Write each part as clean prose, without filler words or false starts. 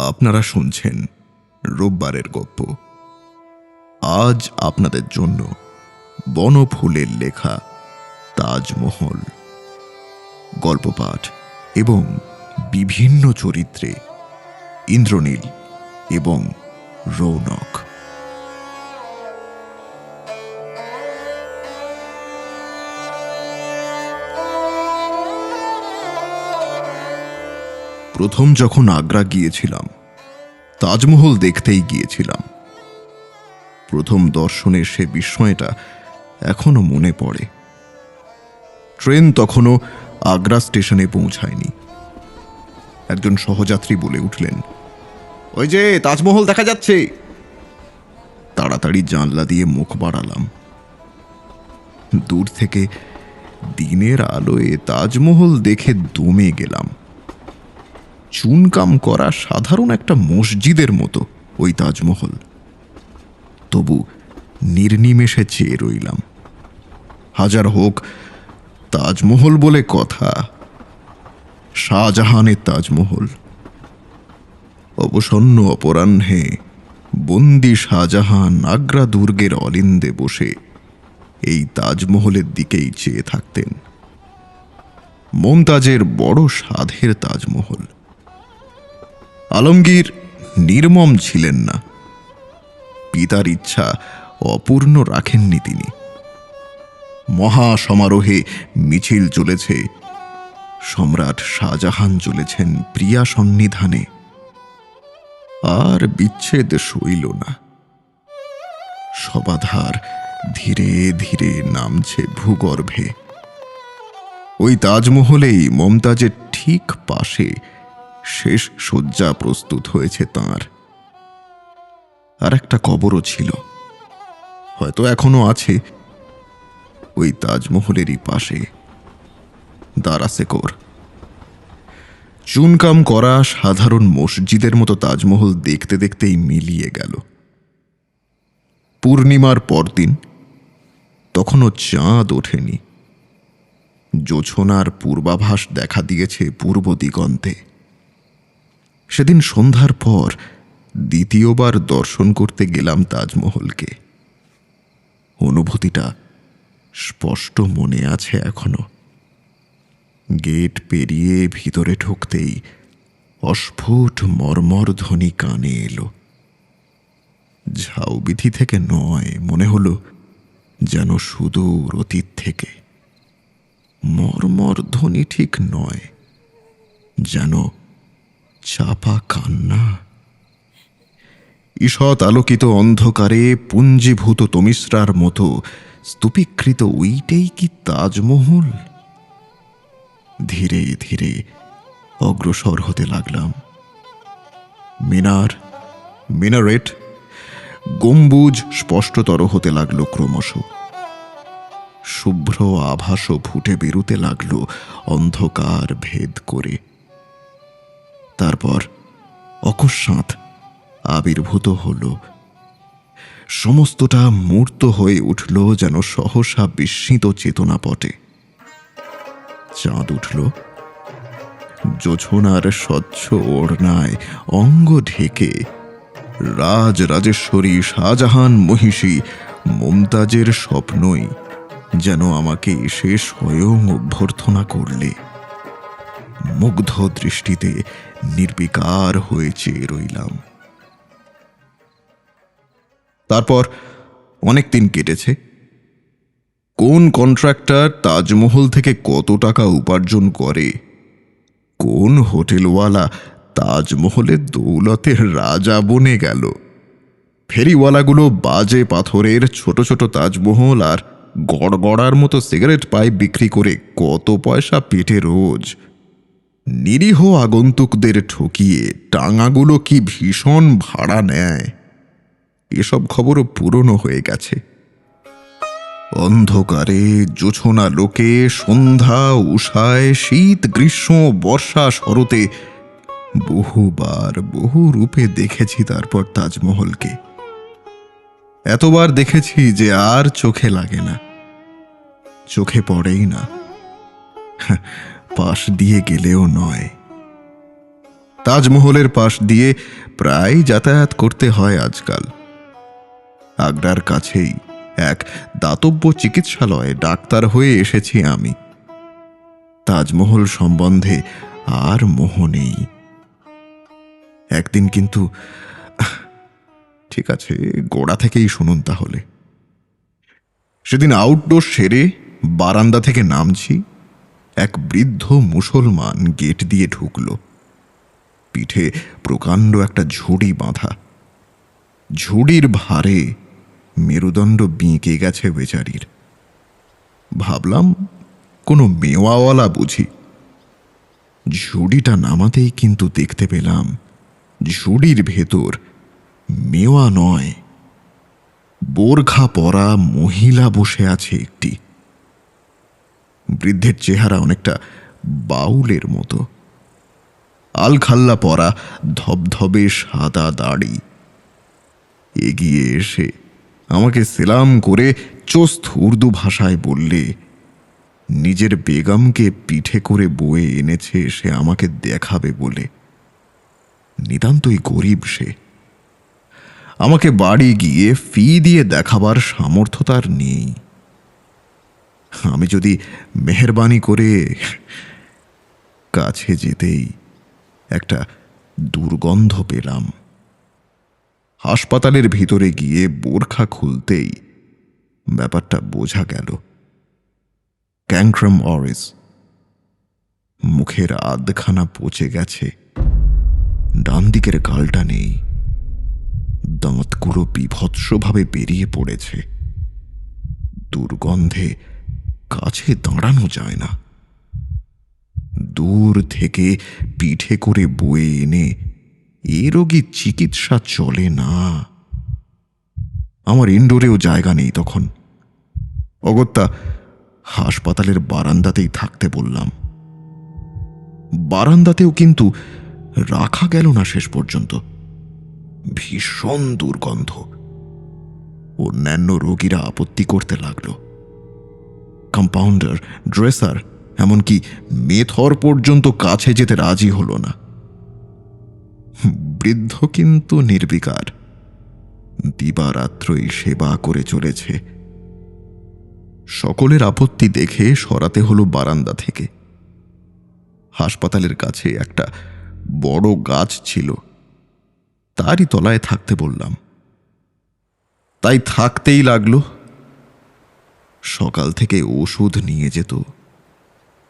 আপনারা শুনছেন রোববারের গপ্প। আজ আপনাদের জন্য বনফুলের লেখা তাজমহল গল্প পাঠ এবং বিভিন্ন চরিত্রে ইন্দ্রনীল এবং রৌনক। প্রথম যখন আগ্রা গিয়েছিলাম, তাজমহল দেখতেই গিয়েছিলাম। প্রথম দর্শনের সে বিস্ময়টা এখনো মনে পড়ে। ট্রেন তখনও আগ্রা স্টেশনে পৌঁছায়নি। একজন সহযাত্রী বলে উঠলেন, ওই যে তাজমহল দেখা যাচ্ছে। তাড়াতাড়ি জানলা দিয়ে মুখ বাড়ালাম। দূর থেকে দিনের আলোয় তাজমহল দেখে দমে গেলাম। চুনকাম করা সাধারণ একটা মসজিদের মতো ওই তাজমহল, তবু নির্নিমেষে চেয়ে রইলাম। হাজার হোক তাজমহল বলে কথা, শাহজাহানের তাজমহল। অবসন্ন অপরাহ্নে বন্দি শাহজাহান আগ্রা দুর্গের অলিন্দে বসে এই তাজমহলের দিকেই চেয়ে থাকতেন। মমতাজের বড় সাধের তাজমহল। আলমগীর নির্মম ছিলেন না, পিতার ইচ্ছা অপূর্ণ রাখেননি তিনি। মহা সমারোহে মিছিল চলেছে, সম্রাট শাহজাহান চলেছেন প্রিয়া সন্নিধানে। আর বিচ্ছেদ সইল না। সবাধার ধীরে ধীরে নামছে ভূগর্ভে। ওই তাজমহলেই মমতাজের ঠিক পাশে শেষ শয্যা প্রস্তুত হয়েছে তাঁর। আর একটা কবরও ছিল, হয়তো এখনো আছে, ওই তাজমহলেরই পাশে। দারাসেকর। চুনকাম করা সাধারণ মসজিদের মতো তাজমহল দেখতে দেখতেই মিলিয়ে গেল। পূর্ণিমার পরদিন, তখনও চাঁদ ওঠেনি। জোছনার পূর্বাভাস দেখা দিয়েছে পূর্ব দিগন্তে। সেদিন সন্ধ্যার পর দ্বিতীয়বার দর্শন করতে গেলাম তাজমহলকে। অনুভূতিটা স্পষ্ট মনে আছে এখনো। গেট পেরিয়ে ভিতরে ঢুকতেই অস্ফুট মর্মর ধ্বনি কানে এলো। ঝাউবিথি থেকে নয়, মনে হলো যেন সুদূর অতীত থেকে। মর্মর ধ্বনি ঠিক নয়, যেন চাপা কান্না। ঈষৎ আলোকিত অন্ধকারে পুঞ্জীভূত তমিশ্রার মতো স্তূপীকৃত ওইটাই কি তাজমহল? ধীরে ধীরে অগ্রসর হতে লাগলাম। মিনারেট, গম্বুজ স্পষ্টতর হতে লাগলো ক্রমশ। শুভ্র আভাসও ফুটে বেরুতে লাগলো অন্ধকার ভেদ করে। তারপর অকস্মাৎ আবির্ভূত হল। সমস্তটা মূর্ত হয়ে উঠল যেন সহসা বিস্মিত চেতনাপটে। চাঁদ উঠল। জোছনার স্বচ্ছ ওড়নায় অঙ্গ ঢেকে রাজরাজেশ্বরী শাহজাহান মহিষী মমতাজের স্বপ্নই যেন আমাকে এসে স্বয়ং অভ্যর্থনা করলে। মুগ্ধ দৃষ্টিতে নির্বিকার হয়ে চেয়ে রইলাম। তারপর অনেক দিন কেটেছে। কোন কন্ট্রাক্টর তাজমহল থেকে কত টাকা উপার্জন করে, কোন হোটেলওয়ালা তাজমহলের দৌলতের রাজা বনে গেল, ফেরিওয়ালাগুলো বাজে পাথরের ছোট ছোট তাজমহল আর গড়গড়ার মতো সিগারেট পাইপ বিক্রি করে কত পয়সা পেটে রোজ। নিরীহ আগন্তুকদের ঠকিয়ে টাঙাগুলো কি ভীষণ ভাড়া নেয়, এসব খবরও পুরনো হয়ে গেছে। অন্ধকারে জোছনা লোকে, সন্ধ্যা উষায়, শীত গ্রীষ্ম বর্ষা শরতে বহুবার বহু রূপে দেখেছি তারপর তাজমহলকে। এতবার দেখেছি যে আর চোখে লাগে না, চোখে পড়েই না, পাশ দিয়ে গেলেও নয়। তাজমহলের পাশ দিয়ে প্রায় যাতায়াত করতে হয় আজকাল। আগ্রার কাছেই এক দাতব্য চিকিৎসালয়ে ডাক্তার হয়ে এসেছি আমি। তাজমহল সম্বন্ধে আর মোহ নেই। একদিন কিন্তু, ঠিক আছে, গোড়া থেকেই শুনুন তাহলে। সেদিন আউটডোর সেরে বারান্দা থেকে নামছি, এক বৃদ্ধ মুসলমান গেট দিয়ে ঢুকল। পিঠে প্রকাণ্ড একটা ঝুড়ি বাঁধা। ঝুড়ির ভারে মেরুদণ্ড বেঁকে গেছে বেচারির। ভাবলাম কোনো মেওয়াওয়ালা বুঝি। ঝুড়িটা নামাতেই কিন্তু দেখতে পেলাম ঝুড়ির ভেতর মেওয়া নয়, বোরখা পরা মহিলা বসে আছে একটি। বৃদ্ধের চেহারা অনেকটা বাউলের মতো। আলখাল্লা পরা, ধবধবে সাদা দাড়ি। এগিয়ে এসে আমাকে সেলাম করে চোস্ত উর্দু ভাষায় বললে নিজের বেগমকে পিঠে করে বয়ে এনেছে সে আমাকে দেখাবে বলে। নিতান্তই গরিব সে। আমাকে বাড়ি গিয়ে ফি দিয়ে দেখাবার সামর্থ্য তার নেই। আমি যদি মেহেরবানি করে কাছে যেতেই একটা দুর্গন্ধ পেলাম। হাসপাতালের ভিতরে গিয়ে বোরখা খুলতেই ব্যাপারটা বোঝা গেল। ক্যাংক্রাম অরিস। মুখের আধখানা পচে গেছে, ডান দিকের গালটা নেই, দাঁতগুলো বীভৎসভাবে বেরিয়ে পড়েছে। দুর্গন্ধে কাছে দাঁড়ানো যায় না। দূর থেকে পিঠে করে বয়ে এনে এ রোগীর চিকিৎসা চলে না। আমার ইনডোরেও জায়গা নেই তখন। অগত্যা হাসপাতালের বারান্দাতেই থাকতে বললাম। বারান্দাতেও কিন্তু রাখা গেল না শেষ পর্যন্ত। ভীষণ দুর্গন্ধ। অন্যান্য রোগীরা আপত্তি করতে লাগলো। কম্পাউন্ডার, ড্রেসার, এমনকি মেথর পর্যন্ত কাছে যেতে রাজি হল না। বৃদ্ধ কিন্তু নির্বিকার, দিবারাত্রই সেবা করে চলেছে। সকলের আপত্তি দেখে সরাতে হলো বারান্দা থেকে। হাসপাতালের কাছে একটা বড় গাছ ছিল, তারই তলায় থাকতে বললাম। তাই থাকতেই লাগলো। সকাল থেকে ওষুধ নিয়ে যেত,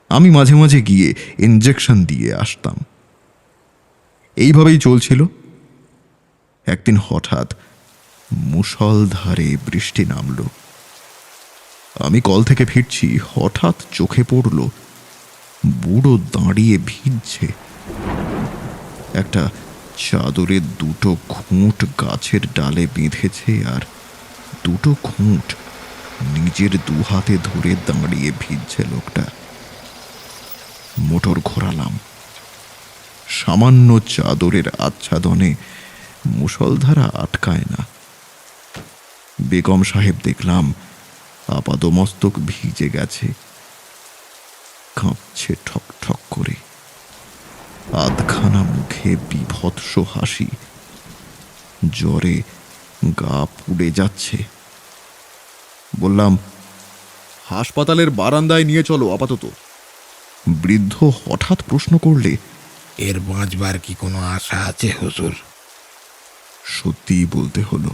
আমি মাঝে মাঝে গিয়ে ইনজেকশন দিয়ে আসতাম। এইভাবেই চলছিল। একদিন হঠাৎ মুষলধারে বৃষ্টি নামল। আমি কল থেকে ফিরছি, হঠাৎ চোখে পড়ল বুড়ো দাঁড়িয়ে ভিজছে। একটা চাদরের দুটো খুঁট গাছের ডালে বেঁধেছে, আর দুটো খুঁট নিজের দুহাতে ধরে দাঁড়িয়ে ভিজছে লোকটা। মোটর ঘোরালাম। সামান্য চাদরের আচ্ছাদনে মুষলধারা আটকায় না। বেগম সাহেব দেখলাম আপাদমস্তক ভিজে গেছে, কাঁপছে ঠক ঠক করে। আধখানা মুখে বীভৎস হাসি, জ্বরে গা পুড়ে যাচ্ছে। বললাম, হাসপাতালের বারান্দায় নিয়ে চলো আপাতত। বৃদ্ধ হঠাৎ প্রশ্ন করলে, এর বাঁচবার কি কোনো আশা আছে হুজুর? সত্যি বলতে হলো।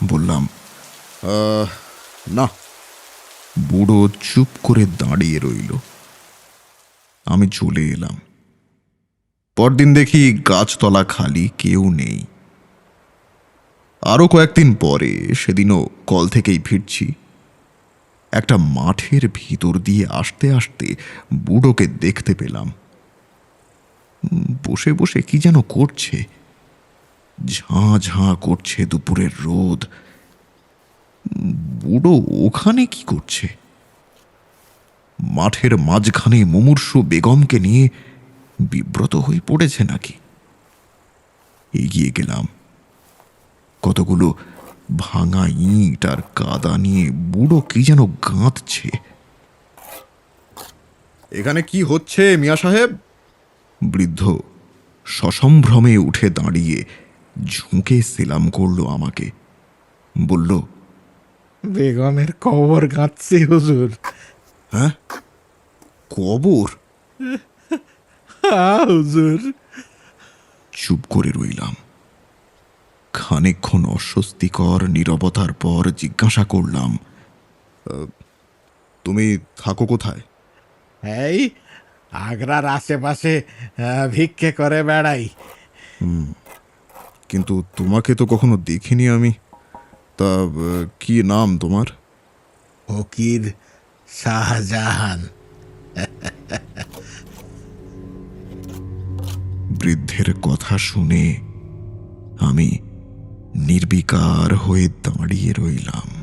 বললাম, না। বুড়ো চুপ করে দাঁড়িয়ে রইল। আমি চলে এলাম। পরদিন দেখি গাছতলা খালি, কেউ নেই। আরো কয়েকদিন পরে, সেদিনও কল থেকেই ফিরছি, একটা মাঠের ভিতর দিয়ে আসতে আসতে বুড়োকে দেখতে পেলাম। বসে বসে কি যেন করছে। ঝাঁ ঝাঁ করছে দুপুরের রোদ। বুড়ো ওখানে কি করছে? মাঠের মাঝখানে মুমূর্ষু বেগমকে নিয়ে বিব্রত হয়ে পড়েছে নাকি? এগিয়ে গেলাম। কতগুলো ভাঙা ইট আর কাদা নিয়ে বুড়ো কি যেন গাঁথছে। এখানে কি হচ্ছে মিয়া সাহেব? বৃদ্ধ সসম্ভ্রমে উঠে দাঁড়িয়ে ঝুঁকে সেলাম করলো আমাকে। বলল, বেগমের কবর গাঁথছি হুজুর। হ্যাঁ, কবর? হুজুর। চুপ করে রইলাম। খানিকক্ষণ অস্বস্তিকর নীরবতার পর জিজ্ঞাসা করলাম, তুমি থাকো কোথায়? এই আগ্রার আশেপাশে ভিক্ষে করে বেড়াই। কিন্তু তোমাকে তো কখনো দেখিনি আমি। তা কি নাম তোমার? ফকির শাহজাহান। বৃদ্ধের কথা শুনে আমি নির্বিকার হয়ে দাঁড়িয়ে রইলাম।